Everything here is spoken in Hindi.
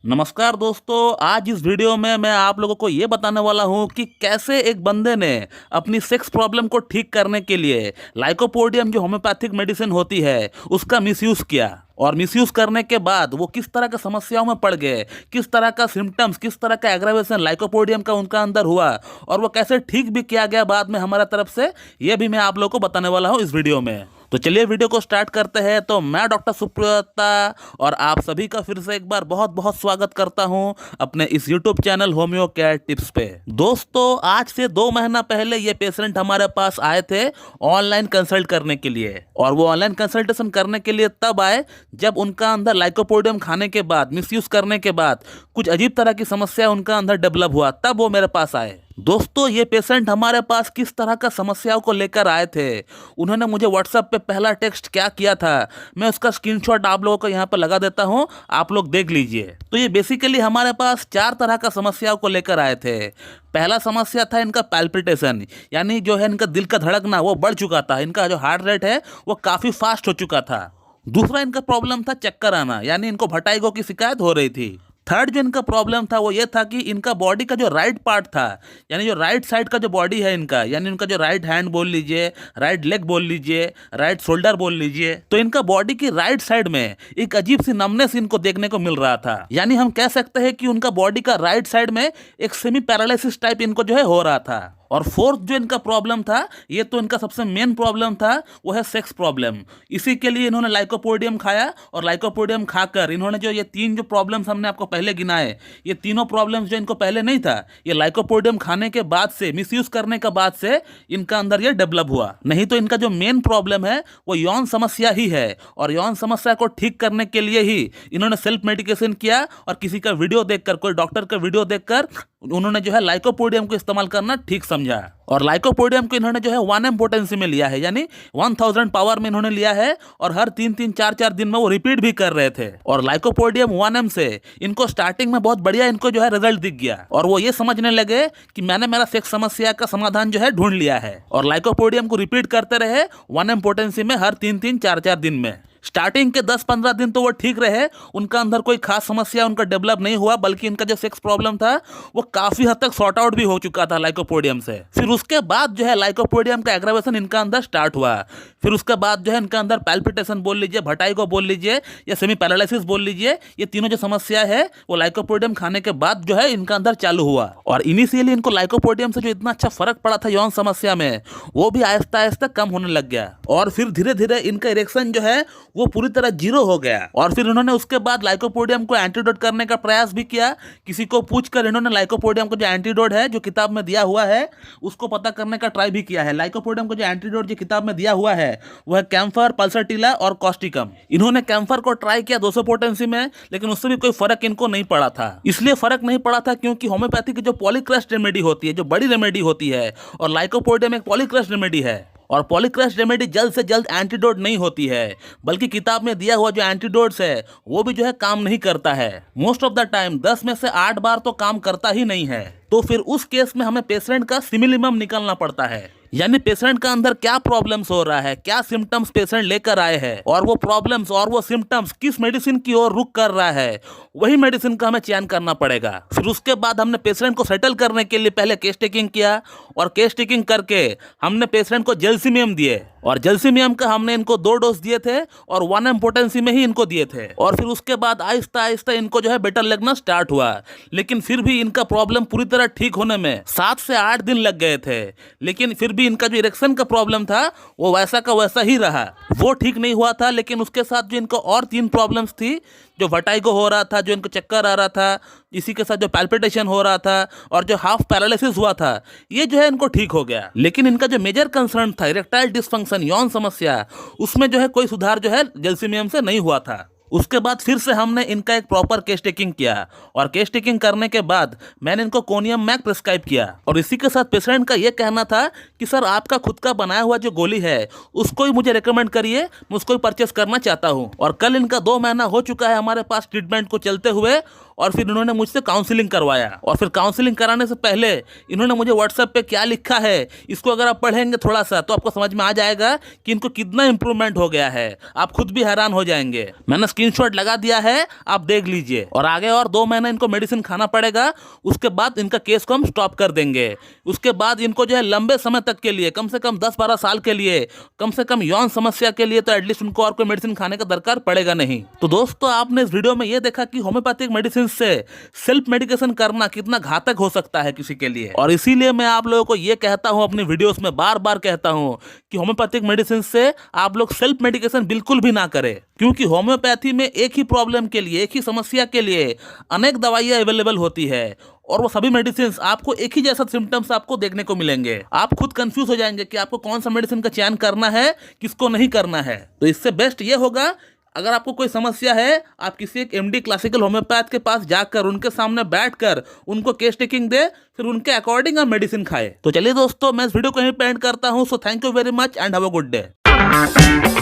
नमस्कार दोस्तों, आज इस वीडियो में मैं आप लोगों को ये बताने वाला हूँ कि कैसे एक बंदे ने अपनी सेक्स प्रॉब्लम को ठीक करने के लिए लाइकोपोडियम जो होम्योपैथिक मेडिसिन होती है उसका मिसयूज़ किया और मिसयूज़ करने के बाद वो किस तरह की समस्याओं में पड़ गए, किस तरह का सिम्टम्स, किस तरह का एग्रावेशन लाइकोपोडियम का उनका अंदर हुआ और वो कैसे ठीक भी किया गया बाद में हमारा तरफ से, ये भी मैं आप लोगों को बताने वाला हूँ इस वीडियो में। तो चलिए वीडियो को स्टार्ट करते हैं। तो मैं डॉक्टर सुप्रियता और आप सभी का फिर से एक बार बहुत बहुत स्वागत करता हूं अपने इस YouTube channel homeo care tips पे। दोस्तों, आज से 2 महीना पहले ये पेशेंट हमारे पास आए थे ऑनलाइन कंसल्ट करने के लिए, और वो ऑनलाइन कंसल्टेशन करने के लिए तब आए जब उनका अंदर लाइकोपोडियम खाने के बाद, मिसयूज करने के बाद कुछ अजीब तरह की समस्या उनका अंदर डेवलप हुआ, तब वो मेरे पास आए। दोस्तों, ये पेशेंट हमारे पास किस तरह का समस्याओं को लेकर आए थे, उन्होंने मुझे व्हाट्सएप पे पहला टेक्स्ट क्या किया था, मैं उसका स्क्रीनशॉट आप लोगों को यहाँ पर लगा देता हूँ, आप लोग देख लीजिए। तो ये बेसिकली हमारे पास 4 तरह का समस्याओं को लेकर आए थे। पहला समस्या था इनका पैल्पिटेशन, यानी जो है इनका दिल का धड़कना वो बढ़ चुका था, इनका जो हार्ट रेट है वो काफ़ी फास्ट हो चुका था। दूसरा इनका प्रॉब्लम था चक्कर आना, यानी इनको भटाइगो की शिकायत हो रही थी। थर्ड जो इनका प्रॉब्लम था वो ये था कि इनका बॉडी का जो राइट पार्ट था, यानी जो राइट साइड का जो बॉडी है इनका, यानी इनका जो राइट हैंड बोल लीजिए, राइट लेग बोल लीजिए, राइट शोल्डर बोल लीजिए, तो इनका बॉडी की राइट साइड में एक अजीब सी नमनेस इनको देखने को मिल रहा था। यानी हम कह सकते हैं कि उनका बॉडी का राइट साइड में एक सेमी पैरालिसिस टाइप इनको जो है हो रहा था। और फोर्थ जो इनका प्रॉब्लम था, ये तो इनका सबसे मेन प्रॉब्लम था, वो है सेक्स प्रॉब्लम। इसी के लिए इन्होंने लाइकोपोडियम खाया, और लाइकोपोडियम खाकर इन्होंने जो ये 3 जो प्रॉब्लम्स हमने आपको पहले गिनाए, ये तीनों प्रॉब्लम्स जो इनको पहले नहीं था, ये लाइकोपोडियम खाने के बाद से, मिसयूज करने के बाद से इनका अंदर ये डेवलप हुआ। नहीं तो इनका जो मेन प्रॉब्लम है वो यौन समस्या ही है, और यौन समस्या को ठीक करने के लिए ही इन्होंने सेल्फ मेडिकेशन किया, और किसी का वीडियो देखकर, कोई डॉक्टर का वीडियो देखकर उन्होंने जो है लाइकोपोडियम को इस्तेमाल करना ठीक समझा। और लाइकोपोडियम को इन्होंने जो है 1 पोटेंसी में लिया है, यानी 1000 पावर में इन्होंने लिया है, और हर 3-3, 4-4 दिन में वो रिपीट भी कर रहे थे। और लाइकोपोडियम 1M से इनको स्टार्टिंग में बहुत बढ़िया इनको जो है रिजल्ट दिख गया, और वो ये समझने लगे कि मैंने मेरा सेक्स समस्या का समाधान जो है ढूंढ लिया है। और लाइकोपोडियम को रिपीट करते रहे 1M पोटेंसी में हर 3-3, 4-4 दिन में। स्टार्टिंग के 10-15 दिन तो वो ठीक रहे, उनका अंदर कोई खास समस्या उनका डेवलप नहीं हुआ, बल्कि इनका जो सेक्स प्रॉब्लम था वो काफ़ी हद तक सॉर्ट आउट भी हो चुका था लाइकोपोडियम से। फिर उसके बाद जो है लाइकोपोडियम का एग्रावेशन इनका अंदर स्टार्ट हुआ। फिर उसके बाद जो है इनका अंदर पैल्पिटेशन बोल लीजिए, भटाइगो बोल लीजिए, या सेमी पैरालिसिस बोल लीजिए, ये तीनों जो समस्या है वो लाइकोपोडियम खाने के बाद जो है इनका अंदर चालू हुआ। और इनिशियली इनको लाइकोपोडियम से जो इतना अच्छा फर्क पड़ा था यौन समस्या में, वो भी आहिस्ता आहिस्ता कम होने लग गया, और फिर धीरे धीरे इनका इरेक्शन जो है वो पूरी तरह 0 हो गया। और फिर इन्होंने उसके बाद लाइकोपोडियम को एंटीडोट करने का प्रयास भी किया। किसी को पूछकर इन्होंने लाइकोपोडियम को जो एंटीडोट है जो किताब में दिया हुआ है उसको पता करने का ट्राई भी किया है। लाइकोपोडियम को जो एंटीडोट जो किताब में दिया हुआ है वह कैम्फर, पल्सरटिला और कॉस्टिकम। इन्होंने कैम्फर को ट्राई किया 200 पोटेंसी में, लेकिन उससे भी कोई फर्क इनको नहीं पड़ा था। इसलिए फर्क नहीं पड़ा था क्योंकि होम्योपैथी की जो पॉलीक्रस्ट रेमेडी होती है, जो बड़ी रेमेडी होती है, और लाइकोपोडियम एक पॉलीक्रस्ट रेमेडी है, और पॉलीक्रस्ट रेमेडी जल्द से जल्द एंटीडोट नहीं होती है, बल्कि किताब में दिया हुआ जो एंटीडोट्स है वो भी जो है काम नहीं करता है। मोस्ट ऑफ द टाइम 10 में से 8 बार तो काम करता ही नहीं है। तो फिर उस केस में हमें पेशेंट का सिमिलिमम निकालना पड़ता है, यानी पेशेंट का अंदर क्या प्रॉब्लम्स हो रहा है, क्या सिम्टम्स पेशेंट लेकर आए हैं, और वो प्रॉब्लम्स और वो सिम्टम्स किस मेडिसिन की ओर रुख कर रहा है, वही मेडिसिन का हमें चयन करना पड़ेगा। फिर उसके बाद हमने पेशेंट को सेटल करने के लिए पहले केस टेकिंग किया, और केस टेकिंग करके हमने पेशेंट को जेल्सिमियम दिए, और जेल्सिमियम का हमने इनको 2 डोज दिए थे, और 1M पोटेंसी में ही इनको दिए थे। और फिर उसके बाद आहिस्ता आहिस्ता इनको जो है बेटर लगना स्टार्ट हुआ, लेकिन फिर भी इनका प्रॉब्लम पूरी तरह ठीक होने में 7 से 8 दिन लग गए थे। लेकिन फिर भी इनका जो इरेक्शन का प्रॉब्लम था वो वैसा का वैसा ही रहा, वो ठीक नहीं हुआ था। लेकिन उसके साथ जो इनको और 3 प्रॉब्लम्स थी, जो वर्टिगो हो रहा था, जो इनको चक्कर आ रहा था, इसी के साथ जो पैल्पिटेशन हो रहा था, और जो हाफ पैरालिसिस हुआ था, ये जो है इनको ठीक हो गया। लेकिन इनका जो मेजर कंसर्न था, इरेक्टाइल डिसफंक्शन, यौन समस्या, उसमें जो है कोई सुधार जो है जेल्सिमियम से नहीं हुआ था। उसके बाद फिर से हमने इनका एक प्रॉपर केस टेकिंग किया, और केस टेकिंग करने के बाद मैंने इनको कोनियम मैक प्रिस्क्राइब किया। और इसी के साथ पेशेंट का ये कहना था कि सर आपका खुद का बनाया हुआ जो गोली है उसको ही मुझे रिकमेंड करिए, मैं उसको ही परचेस करना चाहता हूँ। और कल इनका 2 महीना हो चुका है हमारे पास ट्रीटमेंट को चलते हुए, और फिर इन्होंने मुझसे काउंसलिंग करवाया। और फिर काउंसलिंग कराने से पहले इन्होंने मुझे व्हाट्सएप पे क्या लिखा है इसको अगर आप पढ़ेंगे थोड़ा सा तो आपको समझ में आ जाएगा कि इनको कितना इंप्रूवमेंट हो गया है। आप खुद भी हैरान हो जाएंगे। मैंने स्क्रीनशॉट लगा दिया है, आप देख लीजिए। और आगे और 2 महीने इनको मेडिसिन खाना पड़ेगा, उसके बाद इनका केस को हम स्टॉप कर देंगे। उसके बाद इनको जो है लंबे समय तक के लिए, कम से कम 10-12 साल के लिए, कम से कम यौन समस्या के लिए तो एटलीस्ट उनको और कोई मेडिसिन खाने का दरकार पड़ेगा नहीं। तो दोस्तों आपने इस वीडियो में ये देखा कि होम्योपैथिक मेडिसिन से सेल्फ मेडिकेशन करना कितना घातक हो सकता है किसी के लिए। और इसीलिए मैं आप लोगों को ये कहता हूं, अपनी वीडियोस में बार बार कहता हूं कि होम्योपैथिक मेडिसिन से आप लोग सेल्फ मेडिकेशन बिल्कुल भी ना करें, क्योंकि होम्योपैथी में एक ही प्रॉब्लम के लिए, एक ही समस्या के लिए अनेक दवाइयां अवेलेबल होती है और वो सभी मेडिसिन आपको एक ही जैसा सिम्टम्स आपको देखने को मिलेंगे। आप खुद कंफ्यूज हो जाएंगे कि आपको कौन सा मेडिसिन का चयन करना है, किसको नहीं करना है। तो इससे बेस्ट ये होगा, अगर आपको कोई समस्या है आप किसी एक एमडी क्लासिकल होम्योपैथ के पास जाकर उनके सामने बैठकर उनको केस टेकिंग दे, फिर उनके अकॉर्डिंग आप मेडिसिन खाए। तो चलिए दोस्तों मैं इस वीडियो को यहीं पे एंड करता हूं। So thank you very much and have a good day.